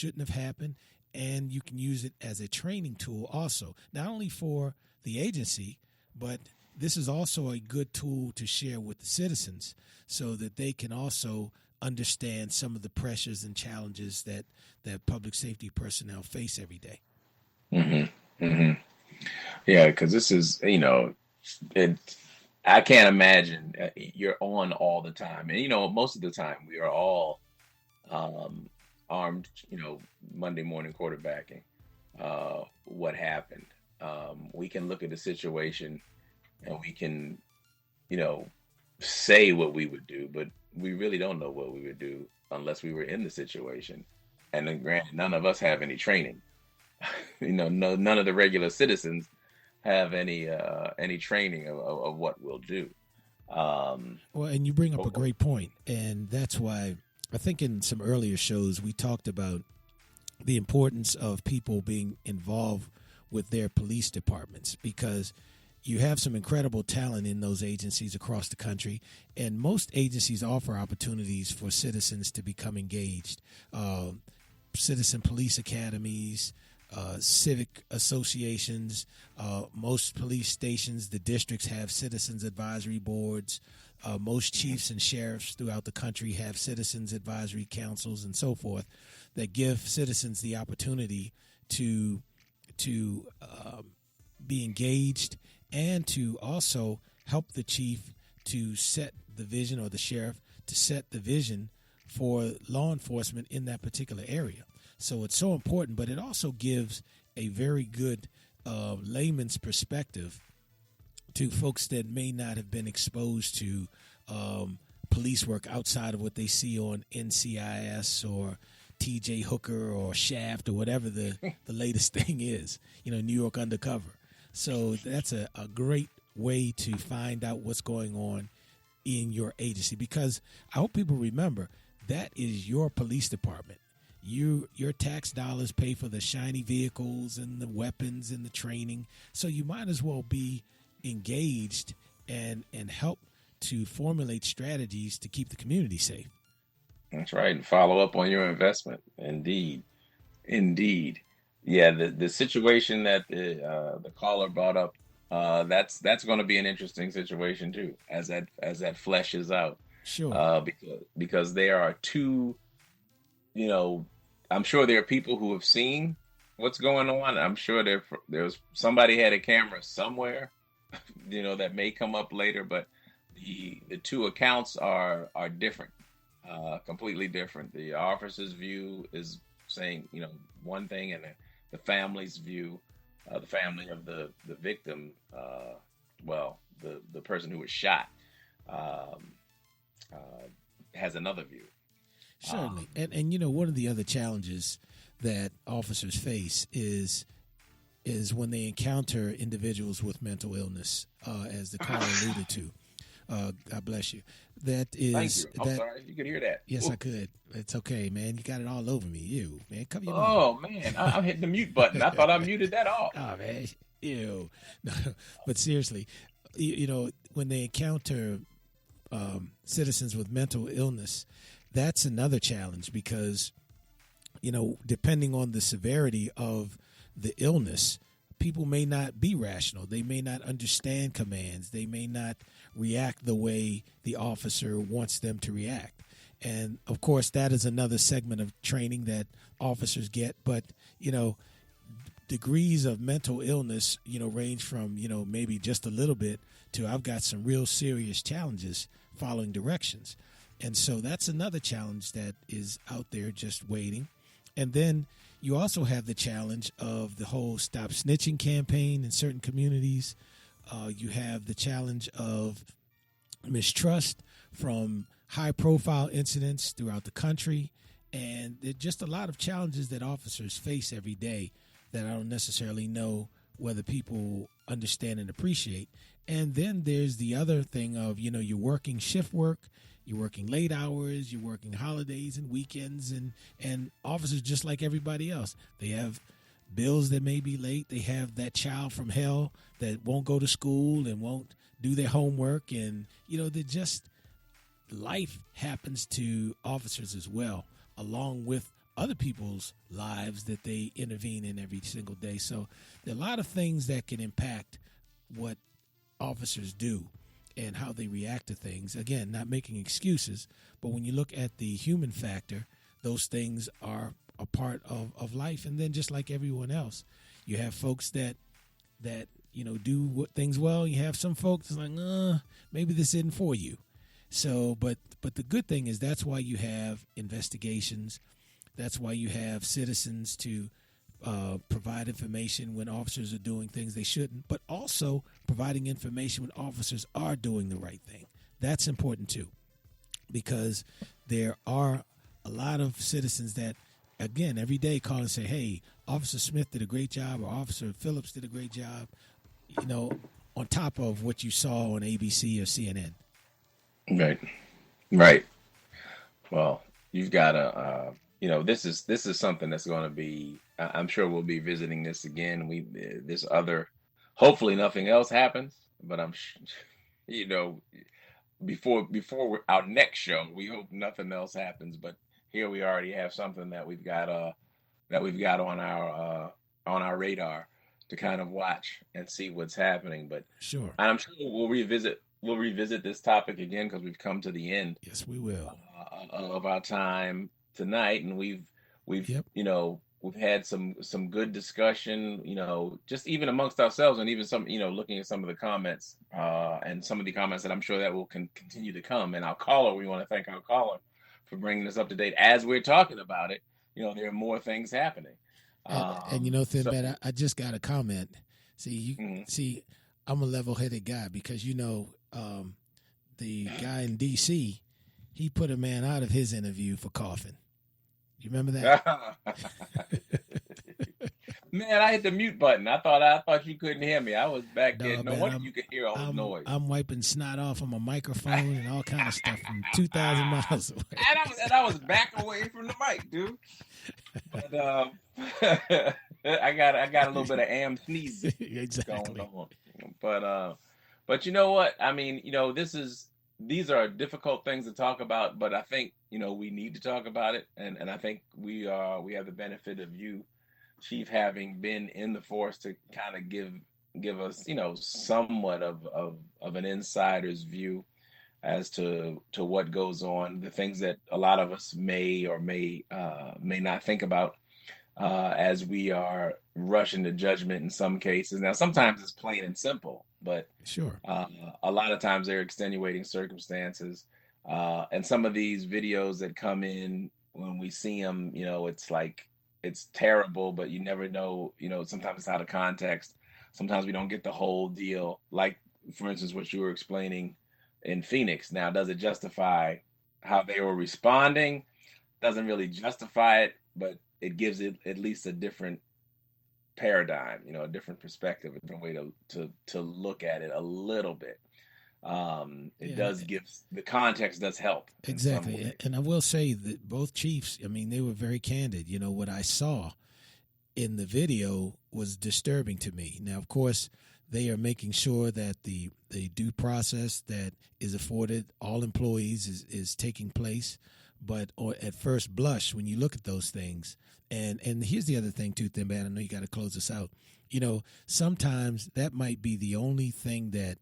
shouldn't have happened, and you can use it as a training tool also, not only for the agency, but this is also a good tool to share with the citizens so that they can also understand some of the pressures and challenges that public safety personnel face every day. Mm-hmm. Mm-hmm. Yeah, because this is, it. I can't imagine you're on all the time, and most of the time we are all um, armed. Monday morning quarterbacking. What happened? We can look at the situation and we can, you know, say what we would do, but we really don't know what we would do unless we were in the situation. And then, granted, none of us have any training. No, none of the regular citizens have any training of what we'll do. Well, and you bring up But, a great point, and that's why I think in some earlier shows we talked about the importance of people being involved with their police departments because you have some incredible talent in those agencies across the country, and most agencies offer opportunities for citizens to become engaged. Citizen police academies, civic associations, most police stations, the districts have citizens advisory boards. Most chiefs and sheriffs throughout the country have citizens advisory councils and so forth that give citizens the opportunity to be engaged and to also help the chief to set the vision or the sheriff to set the vision for law enforcement in that particular area. So it's so important, but it also gives a very good layman's perspective to folks that may not have been exposed to police work outside of what they see on NCIS or TJ Hooker or Shaft or whatever the latest thing is, New York Undercover. So that's a great way to find out what's going on in your agency because I hope people remember that is your police department. Your tax dollars pay for the shiny vehicles and the weapons and the training. So you might as well be engaged and help to formulate strategies to keep the community safe. that's right, and follow up on your investment. Indeed, indeed. Yeah, the situation that the caller brought up, that's going to be an interesting situation too, as that fleshes out, Sure. because there are two, you know, I'm sure there are people who have seen what's going on. I'm sure there's somebody had a camera somewhere, that may come up later, but the two accounts are different, completely different. The officer's view is saying, one thing, and the family's view, the family of the victim, well, the person who was shot, um, has another view. Certainly. And one of the other challenges that officers face is when they encounter individuals with mental illness, as the caller alluded to. God bless you. That Thank is you. I'm that. sorry, you could hear that. Yes, I Ooh. could. It's okay, man. You got it all over me. You, man, cover your mouth. Oh man, I'm hitting the mute button. I thought I muted that off. Oh man, ew. No, but seriously, when they encounter citizens with mental illness, that's another challenge because depending on the severity of the illness, people may not be rational. They may not understand commands. They may not react the way the officer wants them to react. And of course, that is another segment of training that officers get. But, degrees of mental illness, range from, maybe just a little bit to I've got some real serious challenges following directions. And so that's another challenge that is out there just waiting. And then you also have the challenge of the whole Stop Snitching campaign in certain communities. You have the challenge of mistrust from high-profile incidents throughout the country. And there are just a lot of challenges that officers face every day that I don't necessarily know whether people understand and appreciate. And then there's the other thing of, you're working shift work, you're working late hours, you're working holidays and weekends, and officers, just like everybody else, they have bills that may be late. They have that child from hell that won't go to school and won't do their homework. And, they're just, life happens to officers as well, along with other people's lives that they intervene in every single day. So there are a lot of things that can impact what officers do and how they react to things. Again, not making excuses, but when you look at the human factor, those things are a part of life. And then just like everyone else, you have folks that do things well. You have some folks that's like, maybe this isn't for you. So, but the good thing is that's why you have investigations. That's why you have citizens to provide information when officers are doing things they shouldn't, but also providing information when officers are doing the right thing. That's important too, because there are a lot of citizens that, again, every day call and say, hey, Officer Smith did a great job, or Officer Phillips did a great job, on top of what you saw on ABC or CNN. Right. Well, you've got to, this is something that's going to be, I'm sure we'll be visiting this again. Hopefully nothing else happens, but before our next show, we hope nothing else happens, but here we already have something that we've got on our radar to kind of watch and see what's happening. But sure, and I'm sure we'll revisit this topic again, because we've come to the end. Yes, we will. Of our time tonight, and we've Yep. We've had some good discussion, just even amongst ourselves, and even some, looking at some of the comments and some of the comments that I'm sure that will continue to come. And our caller, we want to thank our caller for bringing us up to date as we're talking about it. There are more things happening. And Thin, I just got a comment. See, I'm a level-headed guy, because the guy in D.C., he put a man out of his interview for coughing. You remember that? Man, I hit the mute button. I thought you couldn't hear me. I was back there. No wonder you could hear all the noise. I'm wiping snot off on my microphone and all kind of stuff from 2,000 miles away. And I was back away from the mic, dude. But I got a little bit of am sneeze exactly going on. But you know what? I mean, these are difficult things to talk about, but I think, we need to talk about it. And I think we have the benefit of you, Chief, having been in the force, to kind of give us, somewhat of an insider's view as to what goes on, the things that a lot of us may or may not think about as we are rushing to judgment in some cases. Now, sometimes it's plain and simple, but sure, a lot of times there are extenuating circumstances. And some of these videos that come in, when we see them, it's like, it's terrible, but you never know, sometimes it's out of context. Sometimes we don't get the whole deal. Like, for instance, what you were explaining in Phoenix. Now, does it justify how they were responding? Doesn't really justify it, but it gives it at least a different paradigm, a different perspective, a different way to look at it a little bit. It does give, the context does help. Exactly. And I will say that both chiefs, they were very candid. What I saw in the video was disturbing to me. Now, of course, they are making sure that the due process that is afforded all employees is taking place. But at first blush, when you look at those things, and here's the other thing too, Thin Man, I know you got to close this out. Sometimes that might be the only thing that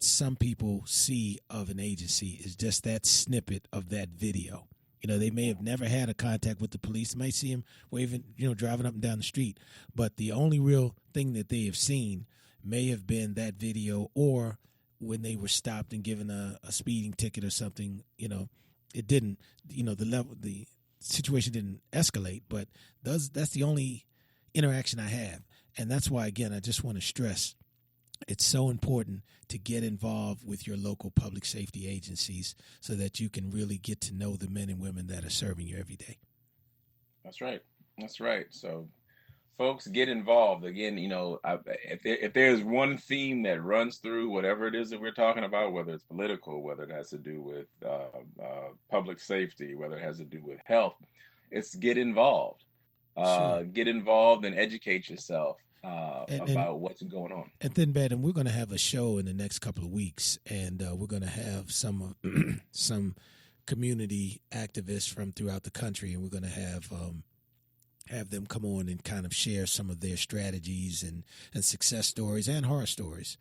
some people see of an agency, is just that snippet of that video. They may have never had a contact with the police. They might see him waving, driving up and down the street. But the only real thing that they have seen may have been that video, or when they were stopped and given a speeding ticket or something. It didn't, the situation didn't escalate, but that's the only interaction I have. And that's why, again, I just want to stress, it's so important to get involved with your local public safety agencies so that you can really get to know the men and women that are serving you every day. That's right. So, folks, get involved. Again, if there's one theme that runs through whatever it is that we're talking about, whether it's political, whether it has to do with public safety, whether it has to do with health, it's get involved. Sure. Get involved and educate yourself about what's going on. And then, and we're going to have a show in the next couple of weeks, and we're going to have some community activists from throughout the country, and we're going to have them come on and kind of share some of their strategies and success stories and horror stories.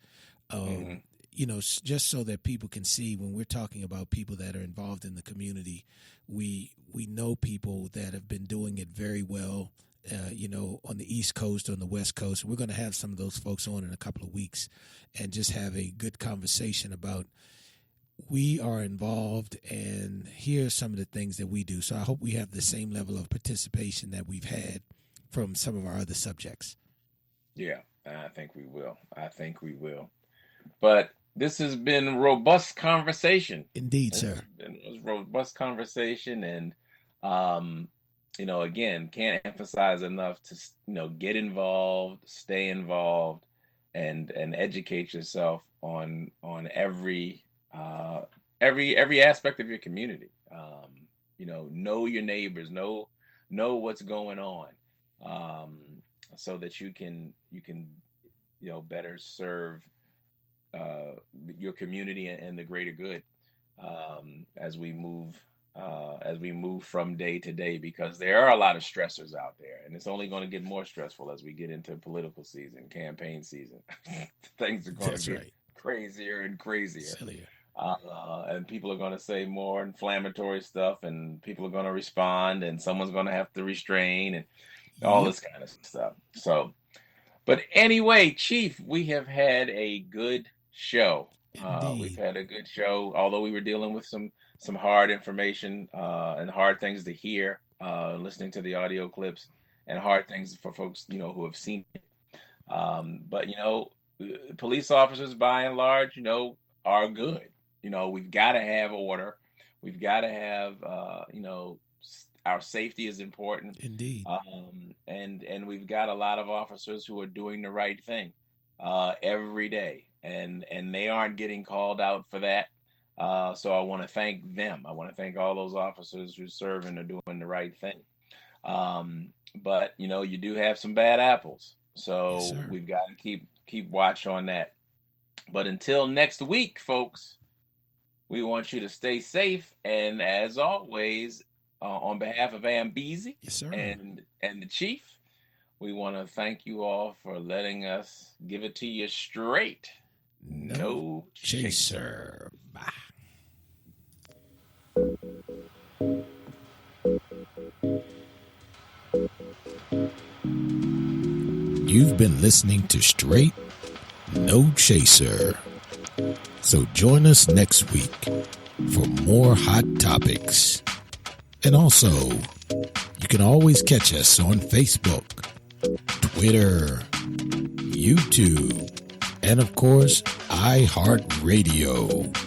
You know, just so that people can see when we're talking about people that are involved in the community, we know people that have been doing it very well, you know, on the East Coast, on the West Coast. We're going to have some of those folks on in a couple of weeks and just have a good conversation about we are involved and here are some of the things that we do. So I hope we have the same level of participation that we've had from some of our other subjects. Yeah, I think we will. But this has been robust conversation. Indeed, sir. It was robust conversation, and you know, again, can't emphasize enough to, you know, get involved, stay involved, and educate yourself on every aspect of your community. You know your neighbors, know what's going on, so that you can you know, better serve your community and the greater good as we move from day to day, because there are a lot of stressors out there, and it's only going to get more stressful as we get into political season, campaign season. Things are going to get crazier and crazier. Sillier. And people are going to say more inflammatory stuff, and people are going to respond, and someone's going to have to restrain, and all this kind of stuff. So, but anyway, Chief, we have had a good show. We've had a good show, although we were dealing with some hard information and hard things to hear, listening to the audio clips, and hard things for folks, you know, who have seen it. But, you know, police officers, by and large, you know, are good. You know, we've got to have order. We've got to have, you know, our safety is important. Indeed. And we've got a lot of officers who are doing the right thing every day, and they aren't getting called out for that. So I want to thank them. I want to thank all those officers who serve and are doing the right thing. But, you know, you do have some bad apples. So Yes, sir. we've got to keep watch on that. But until next week, folks, we want you to stay safe. And as always, on behalf of Ambezi Yes, sir. and the Chief, we want to thank you all for letting us give it to you straight. No chaser. Bye. You've been listening to Straight No Chaser. So join us next week for more hot topics. And also, you can always catch us on Facebook, Twitter, YouTube, and of course, iHeartRadio.